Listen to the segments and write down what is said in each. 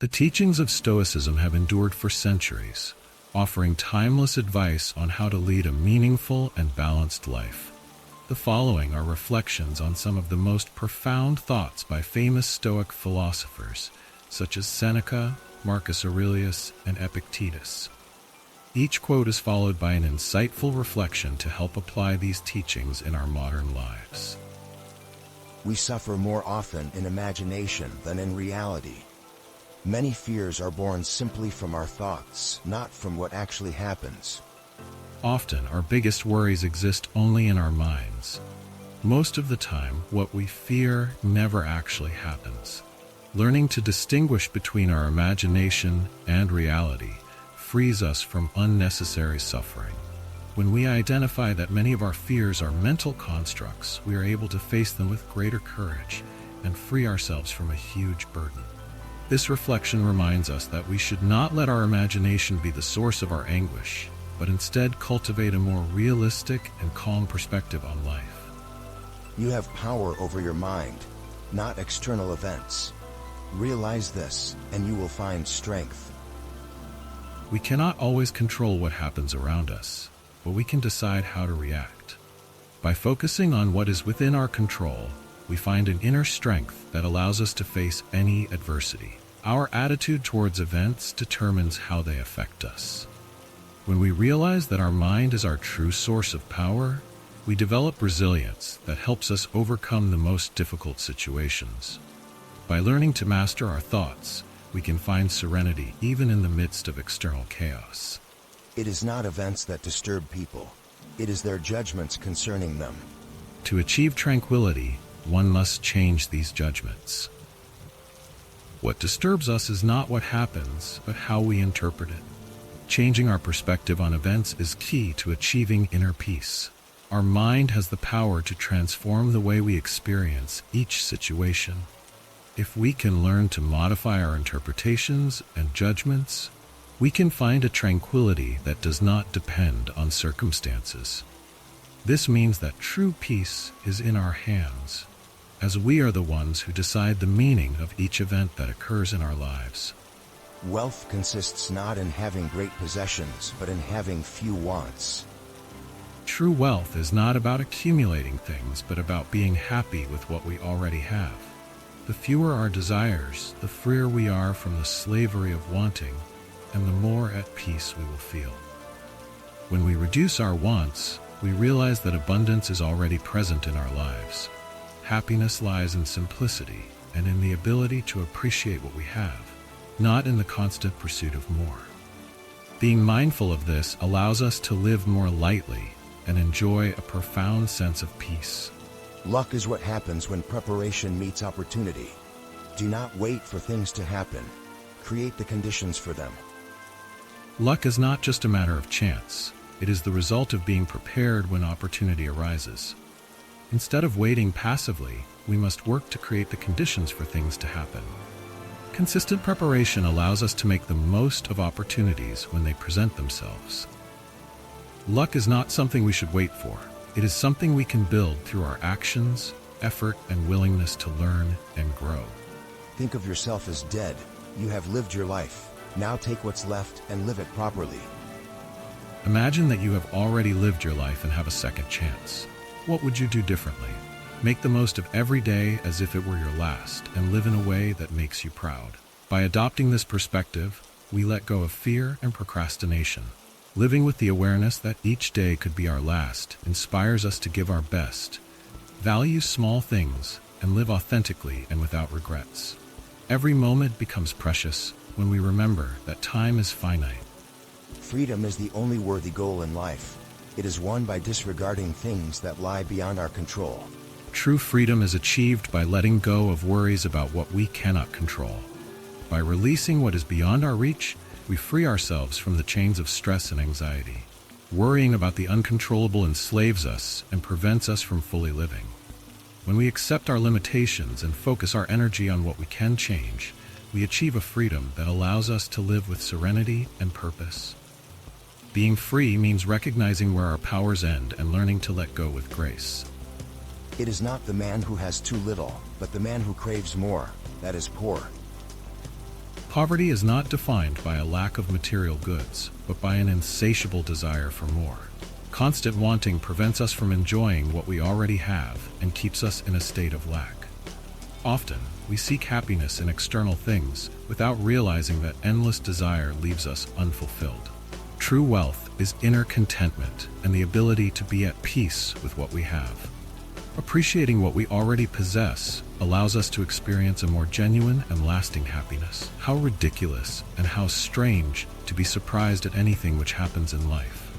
The teachings of Stoicism have endured for centuries, offering timeless advice on how to lead a meaningful and balanced life. The following are reflections on some of the most profound thoughts by famous Stoic philosophers, such as Seneca, Marcus Aurelius, and Epictetus. Each quote is followed by an insightful reflection to help apply these teachings in our modern lives. We suffer more often in imagination than in reality. Many fears are born simply from our thoughts, not from what actually happens. Often, our biggest worries exist only in our minds. Most of the time, what we fear never actually happens. Learning to distinguish between our imagination and reality frees us from unnecessary suffering. When we identify that many of our fears are mental constructs, we are able to face them with greater courage and free ourselves from a huge burden. This reflection reminds us that we should not let our imagination be the source of our anguish, but instead cultivate a more realistic and calm perspective on life. You have power over your mind, not external events. Realize this, and you will find strength. We cannot always control what happens around us, but we can decide how to react. By focusing on what is within our control, we find an inner strength that allows us to face any adversity. Our attitude towards events determines how they affect us. When we realize that our mind is our true source of power, we develop resilience that helps us overcome the most difficult situations. By learning to master our thoughts, we can find serenity even in the midst of external chaos. It is not events that disturb people. It is their judgments concerning them. To achieve tranquility, one must change these judgments. What disturbs us is not what happens, but how we interpret it. Changing our perspective on events is key to achieving inner peace. Our mind has the power to transform the way we experience each situation. If we can learn to modify our interpretations and judgments, we can find a tranquility that does not depend on circumstances. This means that true peace is in our hands, as we are the ones who decide the meaning of each event that occurs in our lives. Wealth consists not in having great possessions, but in having few wants. True wealth is not about accumulating things, but about being happy with what we already have. The fewer our desires, the freer we are from the slavery of wanting, and the more at peace we will feel. When we reduce our wants, we realize that abundance is already present in our lives. Happiness lies in simplicity and in the ability to appreciate what we have, not in the constant pursuit of more. Being mindful of this allows us to live more lightly and enjoy a profound sense of peace. Luck is what happens when preparation meets opportunity. Do not wait for things to happen. Create the conditions for them. Luck is not just a matter of chance. It is the result of being prepared when opportunity arises. Instead of waiting passively, we must work to create the conditions for things to happen. Consistent preparation allows us to make the most of opportunities when they present themselves. Luck is not something we should wait for. It is something we can build through our actions, effort, and willingness to learn and grow. Think of yourself as dead. You have lived your life. Now take what's left and live it properly. Imagine that you have already lived your life and have a second chance. What would you do differently? Make the most of every day as if it were your last, and live in a way that makes you proud. By adopting this perspective, we let go of fear and procrastination. Living with the awareness that each day could be our last inspires us to give our best, value small things, and live authentically and without regrets. Every moment becomes precious when we remember that time is finite. Freedom is the only worthy goal in life. It is won by disregarding things that lie beyond our control. True freedom is achieved by letting go of worries about what we cannot control. By releasing what is beyond our reach, we free ourselves from the chains of stress and anxiety. Worrying about the uncontrollable enslaves us and prevents us from fully living. When we accept our limitations and focus our energy on what we can change, we achieve a freedom that allows us to live with serenity and purpose. Being free means recognizing where our powers end and learning to let go with grace. It is not the man who has too little, but the man who craves more, that is poor. Poverty is not defined by a lack of material goods, but by an insatiable desire for more. Constant wanting prevents us from enjoying what we already have and keeps us in a state of lack. Often, we seek happiness in external things without realizing that endless desire leaves us unfulfilled. True wealth is inner contentment and the ability to be at peace with what we have. Appreciating what we already possess allows us to experience a more genuine and lasting happiness. How ridiculous and how strange to be surprised at anything which happens in life.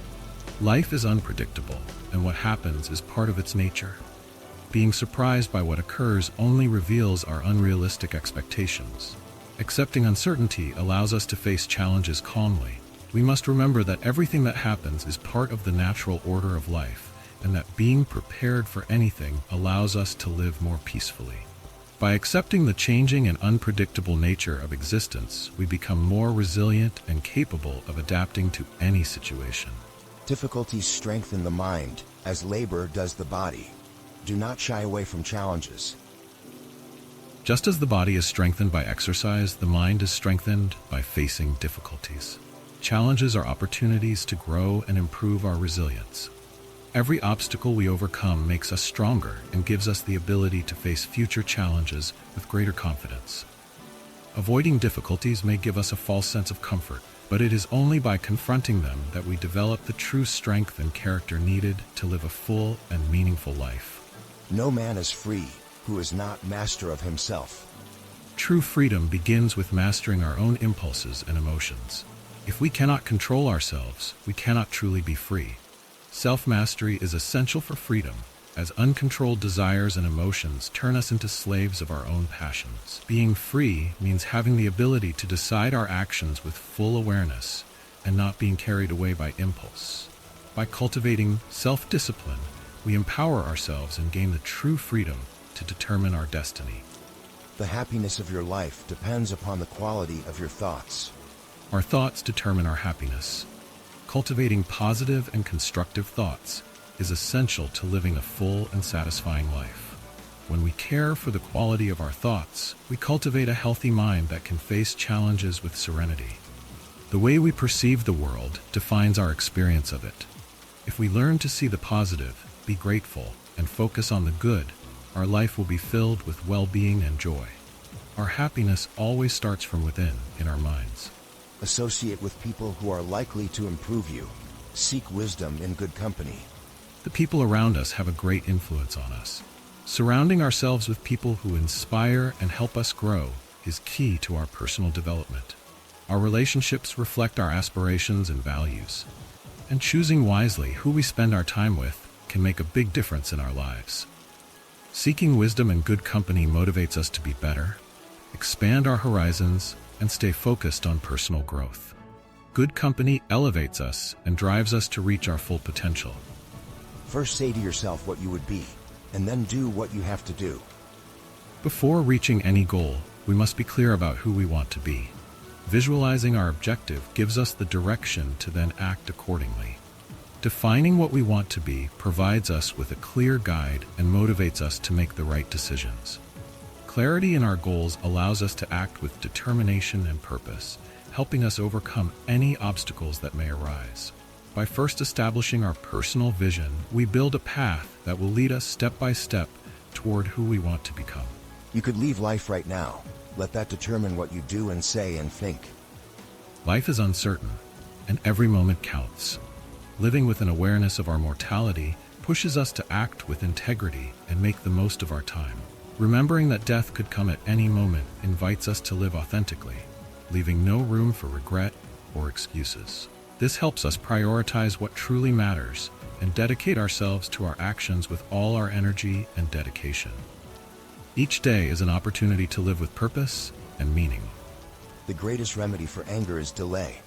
Life is unpredictable, and what happens is part of its nature. Being surprised by what occurs only reveals our unrealistic expectations. Accepting uncertainty allows us to face challenges calmly. We must remember that everything that happens is part of the natural order of life, and that being prepared for anything allows us to live more peacefully. By accepting the changing and unpredictable nature of existence, we become more resilient and capable of adapting to any situation. Difficulties strengthen the mind, as labor does the body. Do not shy away from challenges. Just as the body is strengthened by exercise, the mind is strengthened by facing difficulties. Challenges are opportunities to grow and improve our resilience. Every obstacle we overcome makes us stronger and gives us the ability to face future challenges with greater confidence. Avoiding difficulties may give us a false sense of comfort, but it is only by confronting them that we develop the true strength and character needed to live a full and meaningful life. No man is free who is not master of himself. True freedom begins with mastering our own impulses and emotions. If we cannot control ourselves, we cannot truly be free. Self-mastery is essential for freedom, as uncontrolled desires and emotions turn us into slaves of our own passions. Being free means having the ability to decide our actions with full awareness and not being carried away by impulse. By cultivating self-discipline, we empower ourselves and gain the true freedom to determine our destiny. The happiness of your life depends upon the quality of your thoughts. Our thoughts determine our happiness. Cultivating positive and constructive thoughts is essential to living a full and satisfying life. When we care for the quality of our thoughts, we cultivate a healthy mind that can face challenges with serenity. The way we perceive the world defines our experience of it. If we learn to see the positive, be grateful, and focus on the good, our life will be filled with well-being and joy. Our happiness always starts from within, in our minds. Associate with people who are likely to improve you. Seek wisdom in good company. The people around us have a great influence on us. Surrounding ourselves with people who inspire and help us grow is key to our personal development. Our relationships reflect our aspirations and values, and choosing wisely who we spend our time with can make a big difference in our lives. Seeking wisdom and good company motivates us to be better, expand our horizons, and stay focused on personal growth. Good company elevates us and drives us to reach our full potential. First say to yourself what you would be, and then do what you have to do. Before reaching any goal, we must be clear about who we want to be. Visualizing our objective gives us the direction to then act accordingly. Defining what we want to be provides us with a clear guide and motivates us to make the right decisions. Clarity in our goals allows us to act with determination and purpose, helping us overcome any obstacles that may arise. By first establishing our personal vision, we build a path that will lead us step by step toward who we want to become. You could leave life right now. Let that determine what you do and say and think. Life is uncertain, and every moment counts. Living with an awareness of our mortality pushes us to act with integrity and make the most of our time. Remembering that death could come at any moment invites us to live authentically, leaving no room for regret or excuses. This helps us prioritize what truly matters and dedicate ourselves to our actions with all our energy and dedication. Each day is an opportunity to live with purpose and meaning. The greatest remedy for anger is delay.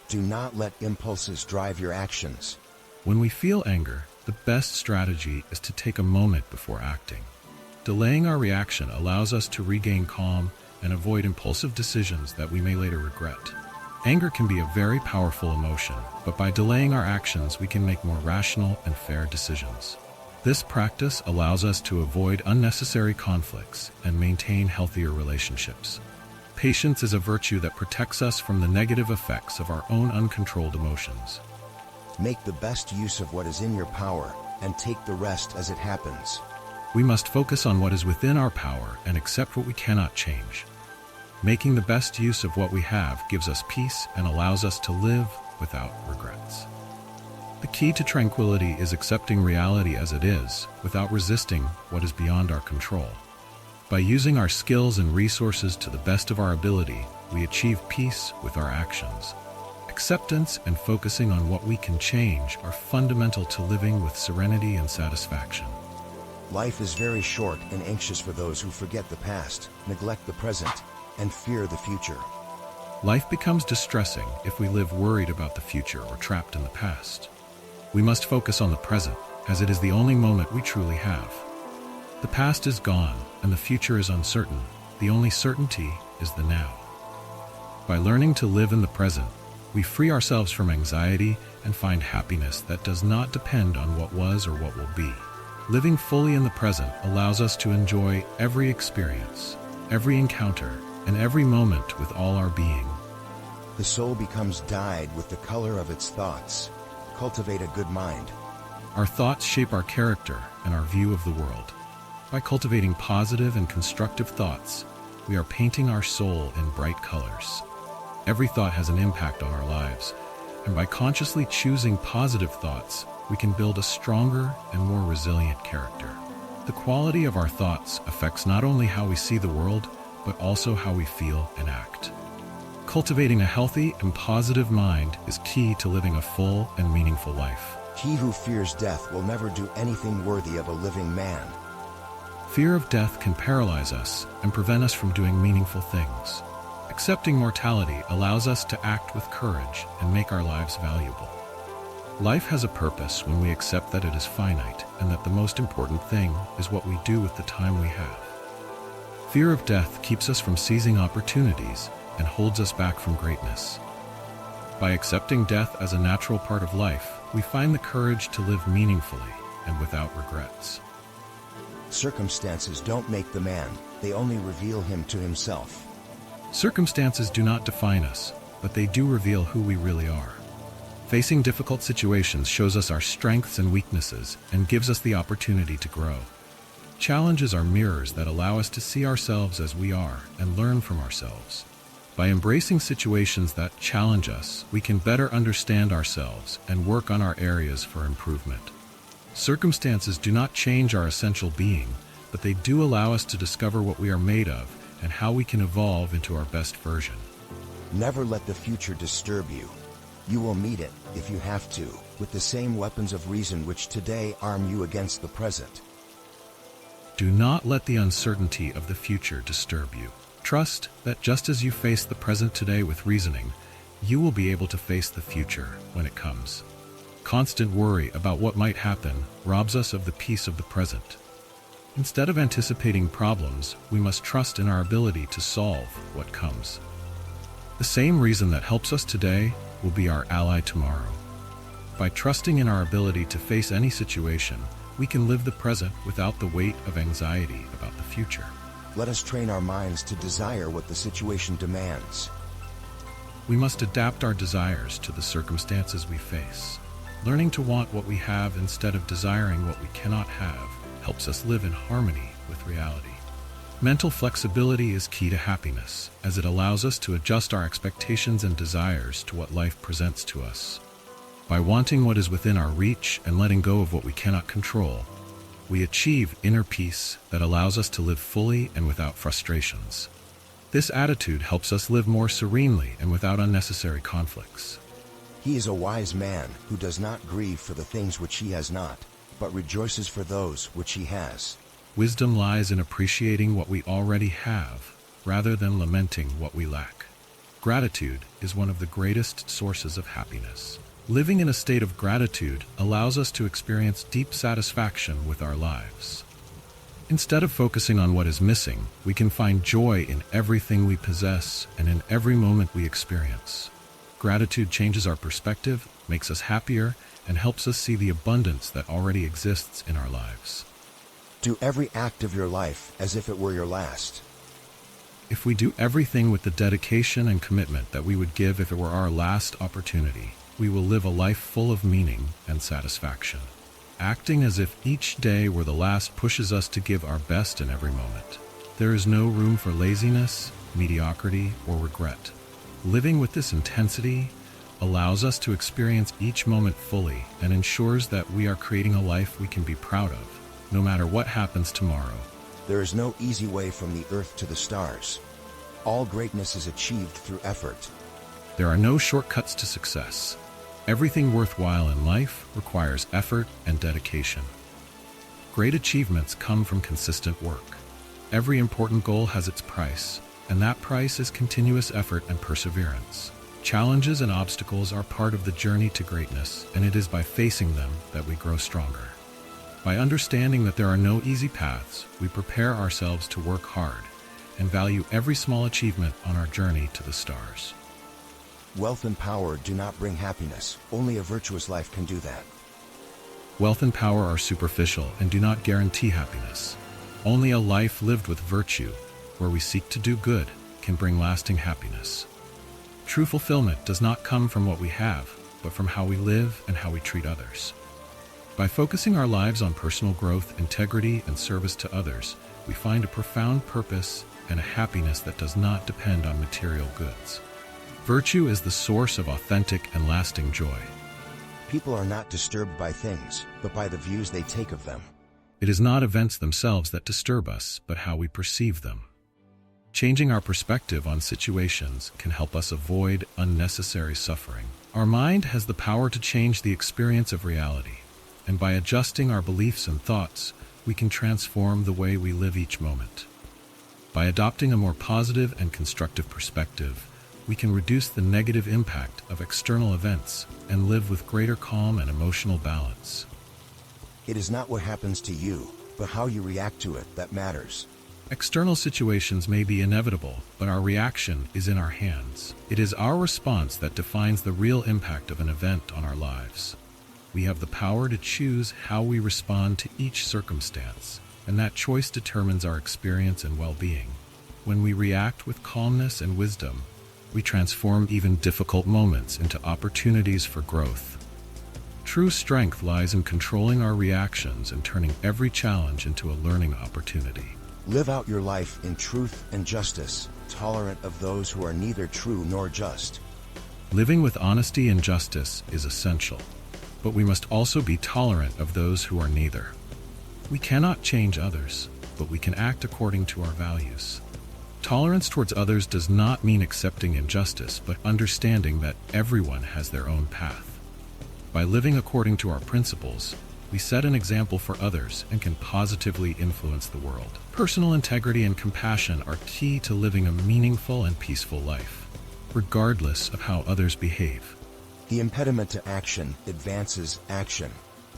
Do not let impulses drive your actions. When we feel anger, the best strategy is to take a moment before acting. Delaying our reaction allows us to regain calm and avoid impulsive decisions that we may later regret. Anger can be a very powerful emotion, but by delaying our actions, we can make more rational and fair decisions. This practice allows us to avoid unnecessary conflicts and maintain healthier relationships. Patience is a virtue that protects us from the negative effects of our own uncontrolled emotions. Make the best use of what is in your power, and take the rest as it happens. We must focus on what is within our power and accept what we cannot change. Making the best use of what we have gives us peace and allows us to live without regrets. The key to tranquility is accepting reality as it is, without resisting what is beyond our control. By using our skills and resources to the best of our ability, we achieve peace with our actions. Acceptance and focusing on what we can change are fundamental to living with serenity and satisfaction. Life is very short and anxious for those who forget the past, neglect the present, and fear the future. Life becomes distressing if we live worried about the future or trapped in the past. We must focus on the present, as it is the only moment we truly have. The past is gone, and the future is uncertain. The only certainty is the now. By learning to live in the present, we free ourselves from anxiety and find happiness that does not depend on what was or what will be. Living fully in the present allows us to enjoy every experience, every encounter, and every moment with all our being. The soul becomes dyed with the color of its thoughts. Cultivate a good mind. Our thoughts shape our character and our view of the world. By cultivating positive and constructive thoughts, we are painting our soul in bright colors. Every thought has an impact on our lives, and by consciously choosing positive thoughts, we can build a stronger and more resilient character. The quality of our thoughts affects not only how we see the world, but also how we feel and act. Cultivating a healthy and positive mind is key to living a full and meaningful life. He who fears death will never do anything worthy of a living man. Fear of death can paralyze us and prevent us from doing meaningful things. Accepting mortality allows us to act with courage and make our lives valuable. Life has a purpose when we accept that it is finite and that the most important thing is what we do with the time we have. Fear of death keeps us from seizing opportunities and holds us back from greatness. By accepting death as a natural part of life, we find the courage to live meaningfully and without regrets. Circumstances don't make the man, they only reveal him to himself. Circumstances do not define us, but they do reveal who we really are. Facing difficult situations shows us our strengths and weaknesses and gives us the opportunity to grow. Challenges are mirrors that allow us to see ourselves as we are and learn from ourselves. By embracing situations that challenge us, we can better understand ourselves and work on our areas for improvement. Circumstances do not change our essential being, but they do allow us to discover what we are made of and how we can evolve into our best version. Never let the future disturb you. You will meet it, if you have to, with the same weapons of reason which today arm you against the present. Do not let the uncertainty of the future disturb you. Trust that just as you face the present today with reasoning, you will be able to face the future when it comes. Constant worry about what might happen robs us of the peace of the present. Instead of anticipating problems, we must trust in our ability to solve what comes. The same reason that helps us today will be our ally tomorrow. By trusting in our ability to face any situation, we can live the present without the weight of anxiety about the future. Let us train our minds to desire what the situation demands. We must adapt our desires to the circumstances we face. Learning to want what we have instead of desiring what we cannot have helps us live in harmony with reality. Mental flexibility is key to happiness, as it allows us to adjust our expectations and desires to what life presents to us. By wanting what is within our reach and letting go of what we cannot control, we achieve inner peace that allows us to live fully and without frustrations. This attitude helps us live more serenely and without unnecessary conflicts. He is a wise man who does not grieve for the things which he has not, but rejoices for those which he has. Wisdom lies in appreciating what we already have, rather than lamenting what we lack. Gratitude is one of the greatest sources of happiness. Living in a state of gratitude allows us to experience deep satisfaction with our lives. Instead of focusing on what is missing, we can find joy in everything we possess and in every moment we experience. Gratitude changes our perspective, makes us happier, and helps us see the abundance that already exists in our lives. Do every act of your life as if it were your last. If we do everything with the dedication and commitment that we would give if it were our last opportunity, we will live a life full of meaning and satisfaction. Acting as if each day were the last pushes us to give our best in every moment. There is no room for laziness, mediocrity, or regret. Living with this intensity allows us to experience each moment fully and ensures that we are creating a life we can be proud of, no matter what happens tomorrow. There is no easy way from the earth to the stars. All greatness is achieved through effort. There are no shortcuts to success. Everything worthwhile in life requires effort and dedication. Great achievements come from consistent work. Every important goal has its price, and that price is continuous effort and perseverance. Challenges and obstacles are part of the journey to greatness, and it is by facing them that we grow stronger. By understanding that there are no easy paths, we prepare ourselves to work hard and value every small achievement on our journey to the stars. Wealth and power do not bring happiness. Only a virtuous life can do that. Wealth and power are superficial and do not guarantee happiness. Only a life lived with virtue, where we seek to do good, can bring lasting happiness. True fulfillment does not come from what we have, but from how we live and how we treat others. By focusing our lives on personal growth, integrity, and service to others, we find a profound purpose and a happiness that does not depend on material goods. Virtue is the source of authentic and lasting joy. People are not disturbed by things, but by the views they take of them. It is not events themselves that disturb us, but how we perceive them. Changing our perspective on situations can help us avoid unnecessary suffering. Our mind has the power to change the experience of reality, and by adjusting our beliefs and thoughts, we can transform the way we live each moment. By adopting a more positive and constructive perspective, we can reduce the negative impact of external events and live with greater calm and emotional balance. It is not what happens to you, but how you react to it that matters. External situations may be inevitable, but our reaction is in our hands. It is our response that defines the real impact of an event on our lives. We have the power to choose how we respond to each circumstance, and that choice determines our experience and well-being. When we react with calmness and wisdom, we transform even difficult moments into opportunities for growth. True strength lies in controlling our reactions and turning every challenge into a learning opportunity. Live out your life in truth and justice, tolerant of those who are neither true nor just. Living with honesty and justice is essential, but we must also be tolerant of those who are neither. We cannot change others, but we can act according to our values. Tolerance towards others does not mean accepting injustice, but understanding that everyone has their own path. By living according to our principles, we set an example for others and can positively influence the world. Personal integrity and compassion are key to living a meaningful and peaceful life, regardless of how others behave. The impediment to action advances action.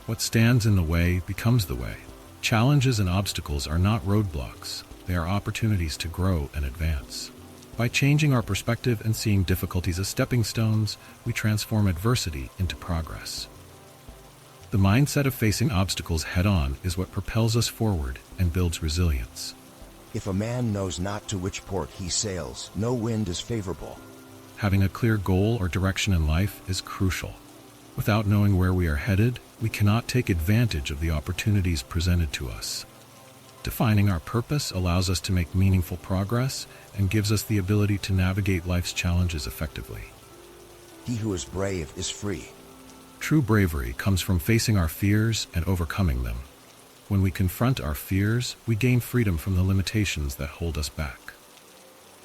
What stands in the way becomes the way. Challenges and obstacles are not roadblocks. They are opportunities to grow and advance. By changing our perspective and seeing difficulties as stepping stones, we transform adversity into progress. The mindset of facing obstacles head-on is what propels us forward and builds resilience. If a man knows not to which port he sails, no wind is favorable. Having a clear goal or direction in life is crucial. Without knowing where we are headed, we cannot take advantage of the opportunities presented to us. Defining our purpose allows us to make meaningful progress and gives us the ability to navigate life's challenges effectively. He who is brave is free. True bravery comes from facing our fears and overcoming them. When we confront our fears, we gain freedom from the limitations that hold us back.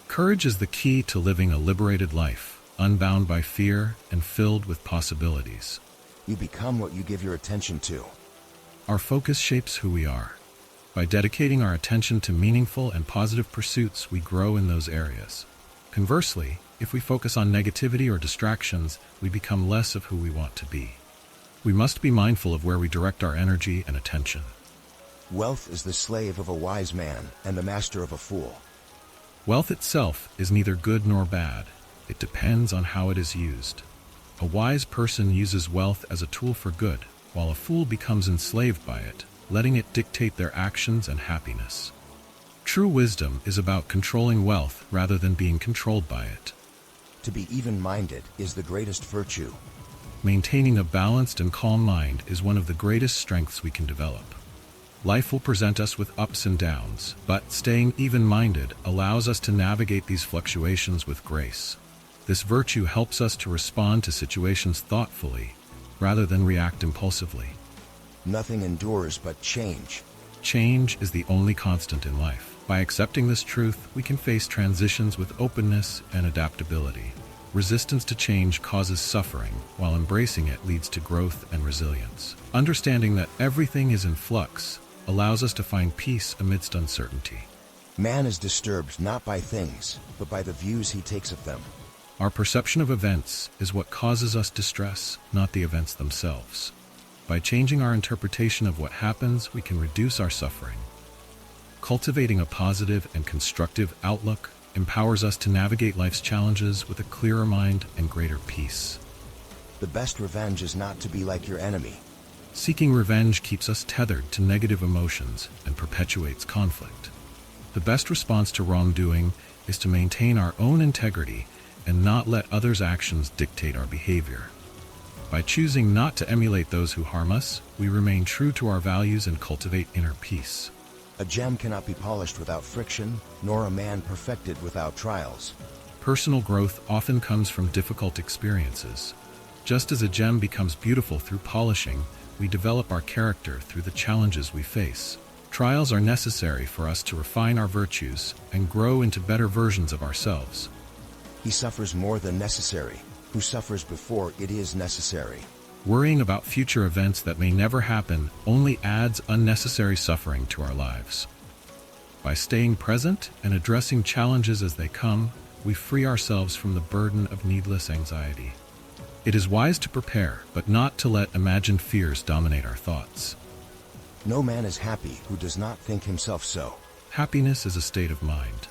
Courage is the key to living a liberated life, unbound by fear and filled with possibilities. You become what you give your attention to. Our focus shapes who we are. By dedicating our attention to meaningful and positive pursuits, we grow in those areas. Conversely, if we focus on negativity or distractions, we become less of who we want to be. We must be mindful of where we direct our energy and attention. Wealth is the slave of a wise man and the master of a fool. Wealth itself is neither good nor bad. It depends on how it is used. A wise person uses wealth as a tool for good, while a fool becomes enslaved by it, letting it dictate their actions and happiness. True wisdom is about controlling wealth rather than being controlled by it. To be even-minded is the greatest virtue. Maintaining a balanced and calm mind is one of the greatest strengths we can develop. Life will present us with ups and downs, but staying even-minded allows us to navigate these fluctuations with grace. This virtue helps us to respond to situations thoughtfully, rather than react impulsively. Nothing endures but change. Change is the only constant in life. By accepting this truth, we can face transitions with openness and adaptability. Resistance to change causes suffering, while embracing it leads to growth and resilience. Understanding that everything is in flux allows us to find peace amidst uncertainty. Man is disturbed not by things, but by the views he takes of them. Our perception of events is what causes us distress, not the events themselves. By changing our interpretation of what happens, we can reduce our suffering. Cultivating a positive and constructive outlook empowers us to navigate life's challenges with a clearer mind and greater peace. The best revenge is not to be like your enemy. Seeking revenge keeps us tethered to negative emotions and perpetuates conflict. The best response to wrongdoing is to maintain our own integrity and not let others' actions dictate our behavior. By choosing not to emulate those who harm us, we remain true to our values and cultivate inner peace. A gem cannot be polished without friction, nor a man perfected without trials. Personal growth often comes from difficult experiences. Just as a gem becomes beautiful through polishing, we develop our character through the challenges we face. Trials are necessary for us to refine our virtues and grow into better versions of ourselves. He suffers more than necessary, who suffers before it is necessary. Worrying about future events that may never happen only adds unnecessary suffering to our lives. By staying present and addressing challenges as they come, we free ourselves from the burden of needless anxiety. It is wise to prepare, but not to let imagined fears dominate our thoughts. No man is happy who does not think himself so. Happiness is a state of mind.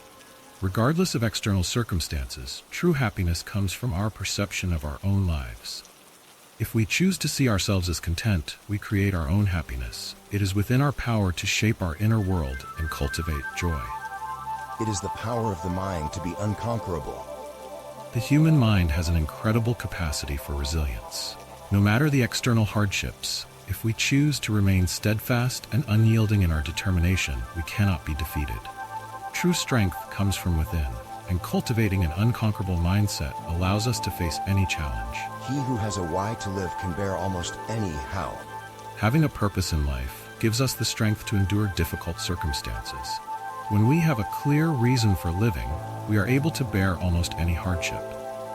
Regardless of external circumstances, true happiness comes from our perception of our own lives. If we choose to see ourselves as content, we create our own happiness. It is within our power to shape our inner world and cultivate joy. It is the power of the mind to be unconquerable. The human mind has an incredible capacity for resilience. No matter the external hardships, if we choose to remain steadfast and unyielding in our determination, we cannot be defeated. True strength comes from within, and cultivating an unconquerable mindset allows us to face any challenge. He who has a why to live can bear almost any how. Having a purpose in life gives us the strength to endure difficult circumstances. When we have a clear reason for living, we are able to bear almost any hardship.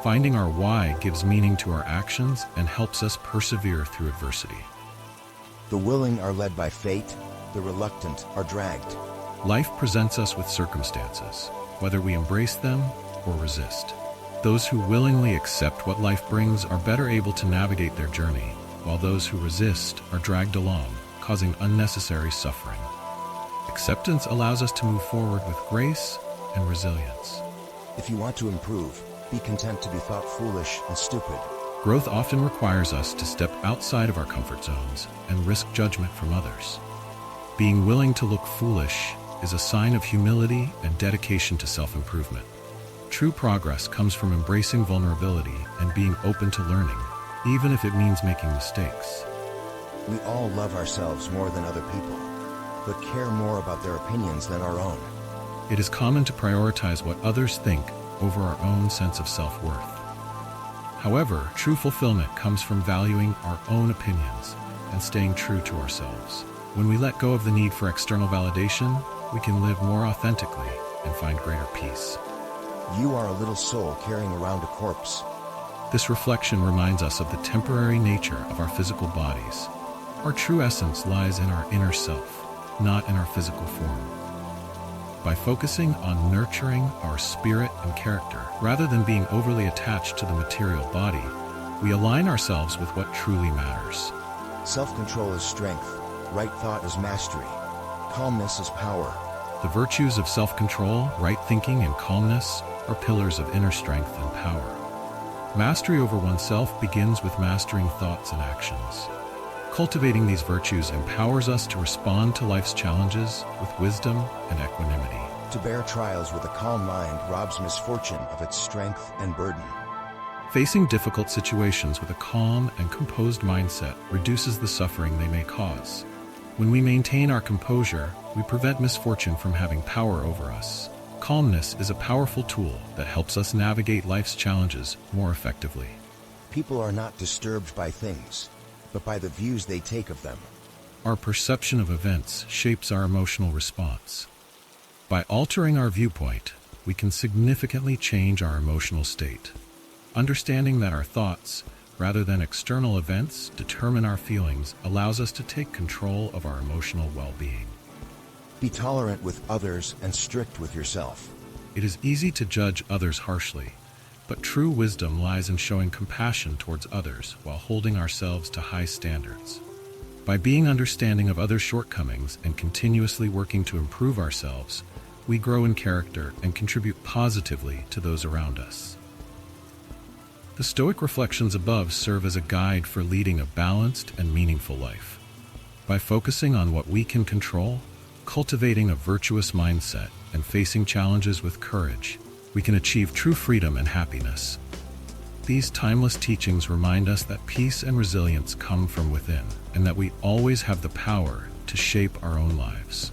Finding our why gives meaning to our actions and helps us persevere through adversity. The willing are led by fate, the reluctant are dragged. Life presents us with circumstances, whether we embrace them or resist. Those who willingly accept what life brings are better able to navigate their journey, while those who resist are dragged along, causing unnecessary suffering. Acceptance allows us to move forward with grace and resilience. If you want to improve, be content to be thought foolish and stupid. Growth often requires us to step outside of our comfort zones and risk judgment from others. Being willing to look foolish is a sign of humility and dedication to self-improvement. True progress comes from embracing vulnerability and being open to learning, even if it means making mistakes. We all love ourselves more than other people, but care more about their opinions than our own. It is common to prioritize what others think over our own sense of self-worth. However, true fulfillment comes from valuing our own opinions and staying true to ourselves. When we let go of the need for external validation, we can live more authentically and find greater peace. You are a little soul carrying around a corpse. This reflection reminds us of the temporary nature of our physical bodies. Our true essence lies in our inner self, not in our physical form. By focusing on nurturing our spirit and character, rather than being overly attached to the material body, we align ourselves with what truly matters. Self-control is strength. Right thought is mastery. Calmness is power. The virtues of self-control, right thinking, and calmness are pillars of inner strength and power. Mastery over oneself begins with mastering thoughts and actions. Cultivating these virtues empowers us to respond to life's challenges with wisdom and equanimity. To bear trials with a calm mind robs misfortune of its strength and burden. Facing difficult situations with a calm and composed mindset reduces the suffering they may cause. When we maintain our composure, we prevent misfortune from having power over us. Calmness is a powerful tool that helps us navigate life's challenges more effectively. People are not disturbed by things, but by the views they take of them. Our perception of events shapes our emotional response. By altering our viewpoint, we can significantly change our emotional state. Understanding that our thoughts, rather than external events, determine our feelings allows us to take control of our emotional well-being. Be tolerant with others and strict with yourself. It is easy to judge others harshly, but true wisdom lies in showing compassion towards others while holding ourselves to high standards. By being understanding of others' shortcomings and continuously working to improve ourselves, we grow in character and contribute positively to those around us. The Stoic reflections above serve as a guide for leading a balanced and meaningful life. By focusing on what we can control, cultivating a virtuous mindset, and facing challenges with courage, we can achieve true freedom and happiness. These timeless teachings remind us that peace and resilience come from within, and that we always have the power to shape our own lives.